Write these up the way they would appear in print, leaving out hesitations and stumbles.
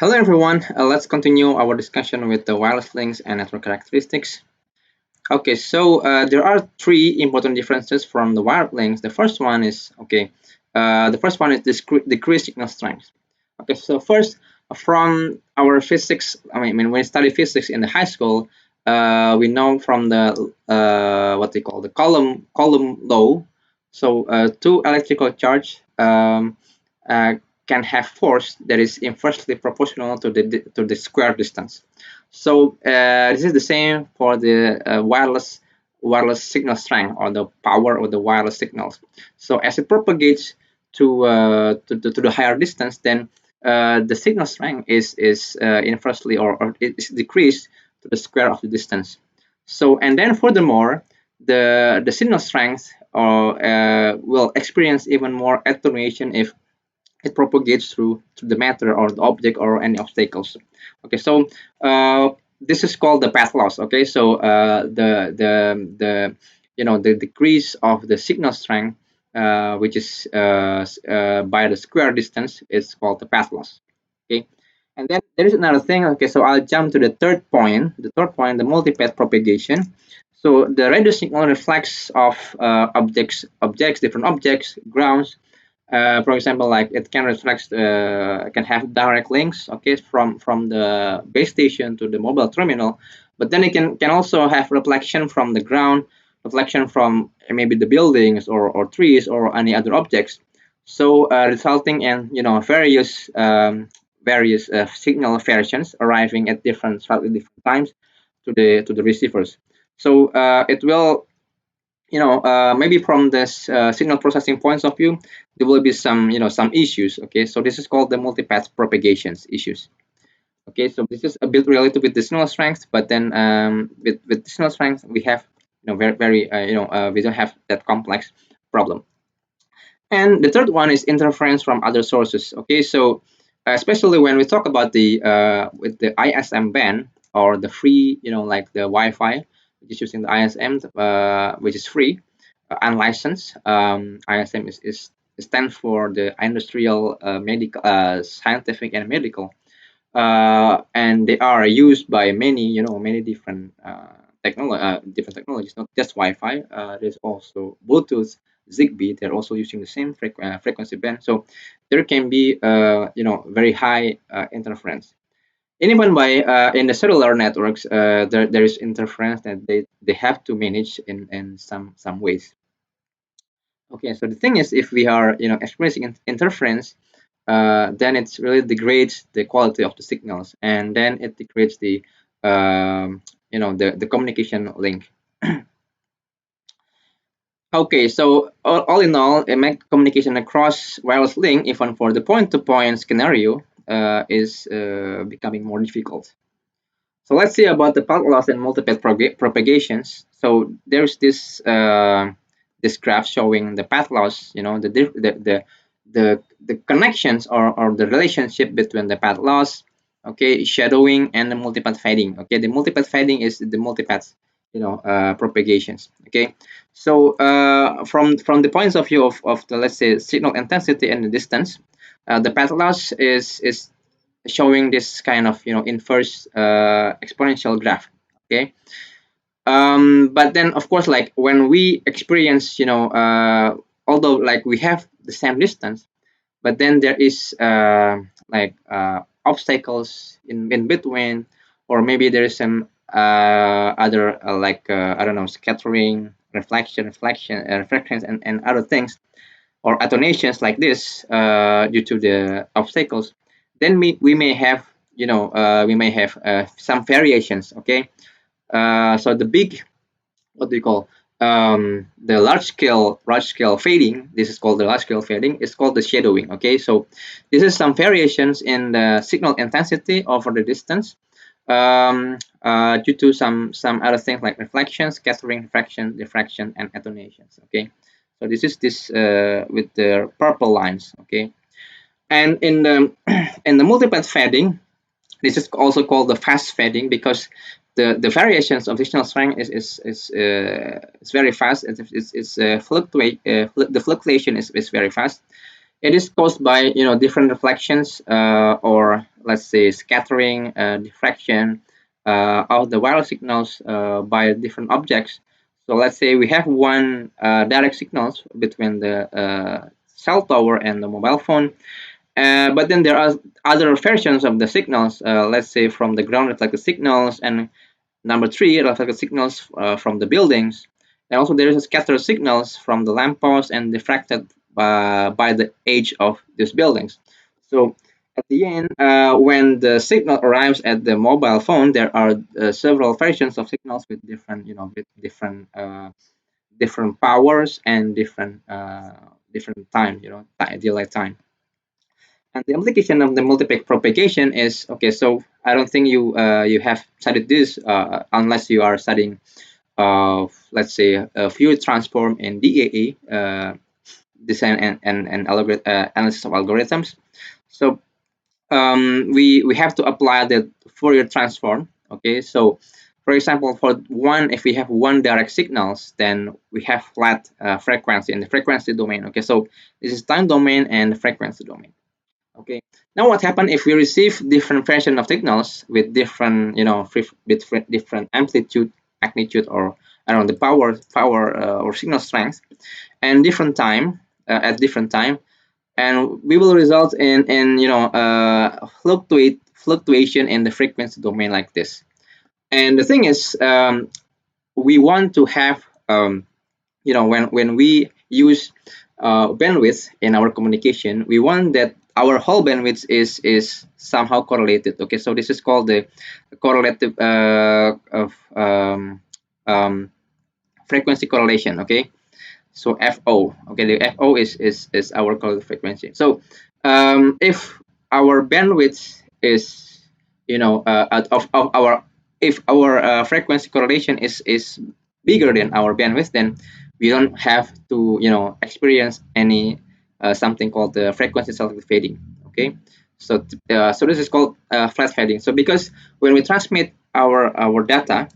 Hello everyone, let's continue our discussion with the wireless links and network characteristics. Okay, so there are three important differences from the wired links. The first one is decreased signal strength. Okay, so first from our physics, when we study physics in the high school, we know from the what they call the column law. So two electrical charge uh, can have force that is inversely proportional to the square distance. So this is the same for the wireless signal strength or the power of the wireless signals. So as it propagates to the higher distance, then the signal strength is inversely or it is decreased to the square of the distance. So and then furthermore, the signal strength will experience even more attenuation if it propagates through the matter or the object or any obstacles. Okay, so this is called the path loss. Okay, so the decrease of the signal strength, which is by the square distance, is called the path loss. Okay, and then there is another thing. Okay, so I'll jump to the third point. The third point, the multipath propagation. So the radio signal reflects of different objects, grounds, for example, like it can reflect, can have direct links, okay, from the base station to the mobile terminal, but then it can also have reflection from the ground, reflection from maybe the buildings or trees or any other objects. So resulting in various signal variations arriving at slightly different times to the receivers. So it will maybe from this signal processing points of view, there will be some issues. Okay, so this is called the multipath propagations issues. Okay, so this is a bit related with the signal strength, but then with signal strength we have very we don't have that complex problem. And the third one is interference from other sources. Okay, so especially when we talk about the with the ISM band or the free, like the Wi-Fi, which is using the ISM, which is free, unlicensed. ISM is stands for the industrial, medical, scientific, and medical, and they are used by many different different technologies, not just Wi-Fi. There's also Bluetooth, Zigbee. They're also using the same frequency band, so there can be very high interference. And even by in the cellular networks, there is interference that they have to manage in some ways. Okay, so the thing is, if we are experiencing interference, then it really degrades the quality of the signals, and then it degrades the communication link. Okay, so all in all, a make communication across wireless link, even for the point-to-point scenario, is becoming more difficult. So let's see about the path loss and multipath propagations. So there's this graph showing the path loss. The connections or the relationship between the path loss, okay, shadowing, and the multipath fading. Okay, the multipath fading is the multipath propagations. Okay, so from the points of view of the, let's say, signal intensity and the distance, the path loss is showing this kind of inverse exponential graph. Okay, but then of course, like when we experience although like we have the same distance, but then there is obstacles in between, or maybe there is some other I don't know, scattering, reflections, and other things, or attenuations like this due to the obstacles. Then we may have some variations. Okay, so the big, what do you call, the large scale fading, this is called the large scale fading, is called the shadowing. Okay, so this is some variations in the signal intensity over the distance, due to some other things like reflection, scattering, refraction, diffraction, and attenuations. Okay, so this is this with the purple lines. Okay, and in the in the multipath fading, this is also called the fast fading, because the variations of signal strength is very fast. The fluctuation is very fast. It is caused by different reflections, or let's say, scattering, diffraction of the wireless signals by different objects. So let's say we have one direct signals between the cell tower and the mobile phone, but then there are other versions of the signals, let's say from the ground reflected signals, and number three, reflected signals from the buildings. And also there is a scattered signals from the lamppost and diffracted by the edge of these buildings. So at the end, when the signal arrives at the mobile phone, there are several versions of signals with different, with different powers and different time, delay time. And the implication of the multiplex propagation is okay. So I don't think you have studied this unless you are studying let's say a Fourier transform in DAA, design and analysis of algorithms. So we have to apply the Fourier transform. Okay, so for example, for one, if we have one direct signals, then we have flat frequency in the frequency domain. Okay, so this is time domain and frequency domain. Okay. Now what happens if we receive different version of signals with different, different amplitude, magnitude, or around the power or signal strength, and different time at different time, and we will result in fluctuation in the frequency domain like this. And the thing is, we want to have when we use bandwidth in our communication, we want that our whole bandwidth is somehow correlated. Okay, so this is called the correlative of frequency correlation. Okay, so FO. Okay, the FO is our correlative frequency. So if our bandwidth is of our if our frequency correlation is bigger than our bandwidth, then we don't have to experience any something called the frequency selective fading. Okay, so so this is called flat fading. So because when we transmit our data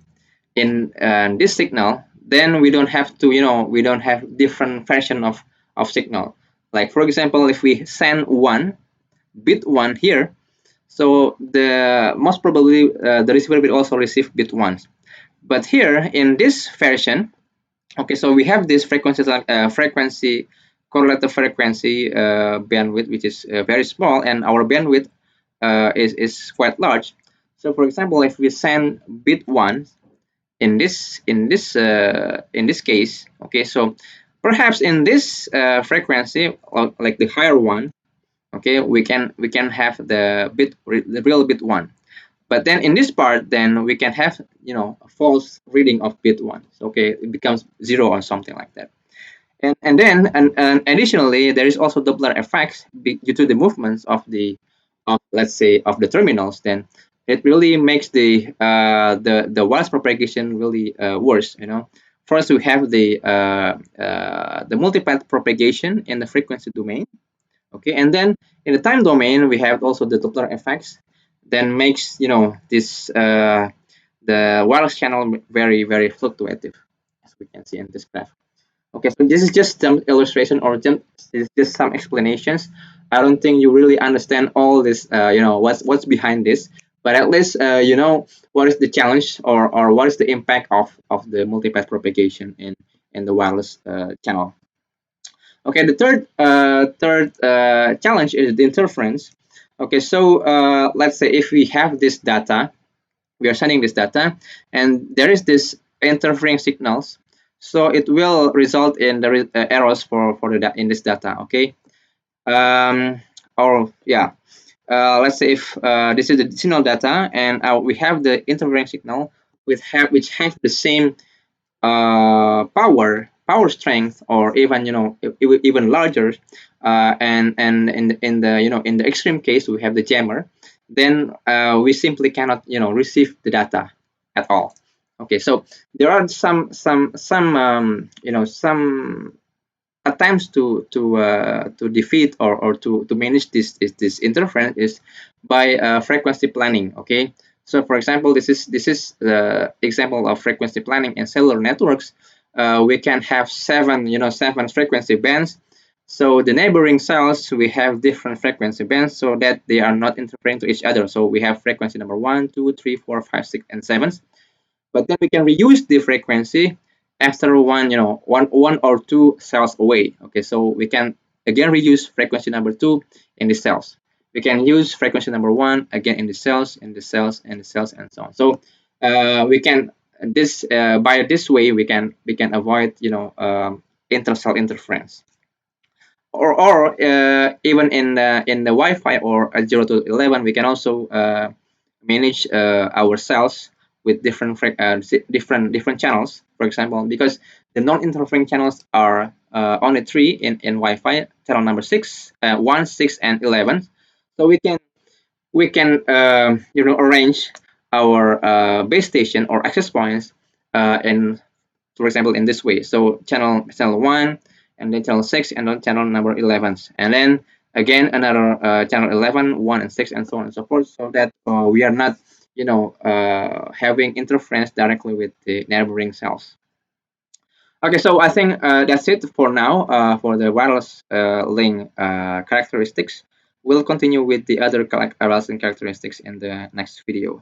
in this signal, then we don't have to we don't have different version of signal. Like for example, if we send one bit one here, so the most probably the receiver will also receive bit ones. But here in this version, okay, so we have this frequency correlative frequency bandwidth, which is very small, and our bandwidth is quite large. So for example, if we send bit one in this case, okay, so perhaps in this frequency, or like the higher one, okay, we can have the real bit one. But then in this part, then we can have a false reading of bit one. So, okay, it becomes zero or something like that. And then and additionally, there is also Doppler effects due to the movements of let's say of the terminals. Then it really makes the wireless propagation really worse. First we have the multipath propagation in the frequency domain. Okay, and then in the time domain we have also the Doppler effects. Then makes this the wireless channel very fluctuative, as we can see in this graph. Okay, so this is just some illustration or just some explanations. I don't think you really understand all this, what's behind this, but at least you know what is the challenge or what is the impact of the multipath propagation in the wireless channel. Okay, the third challenge is the interference. Okay, so let's say if we have this data, we are sending this data, and there is this interfering signals, so it will result in the errors for the in this data. Okay, or yeah, let's say if this is the signal data and we have the interfering signal which have the same power strength, or even even larger, and in the in the extreme case we have the jammer, then we simply cannot receive the data at all. Okay, so there are some some attempts to defeat or to manage this interference is by frequency planning. Okay, so for example, this is the example of frequency planning in cellular networks. We can have seven frequency bands So the neighboring cells, we have different frequency bands so that they are not interfering to each other. So we have frequency number 1, 2, 3, 4, 5, 6, and 7. But then we can reuse the frequency after one or two cells away. Okay, so we can again reuse frequency number 2 in the cells. We can use frequency number 1 again in the cells, in the cells, and the cells, and so on. So we can this by this way we can avoid intercell interference. Or even in the Wi-Fi or 0 to 11, we can also manage our cells with different channels. For example, because the non-interfering channels are only three in Wi-Fi: channel number 6, 1, 6, and 11. So we can arrange our base station or access points in, for example, in this way. So channel 1, and then channel 6, and then channel number 11, and then again another channel 11, 1, and 6, and so on and so forth, so that we are not having interference directly with the neighboring cells. Okay, so I think that's it for now for the wireless link characteristics. We'll continue with the other wireless link characteristics in the next video.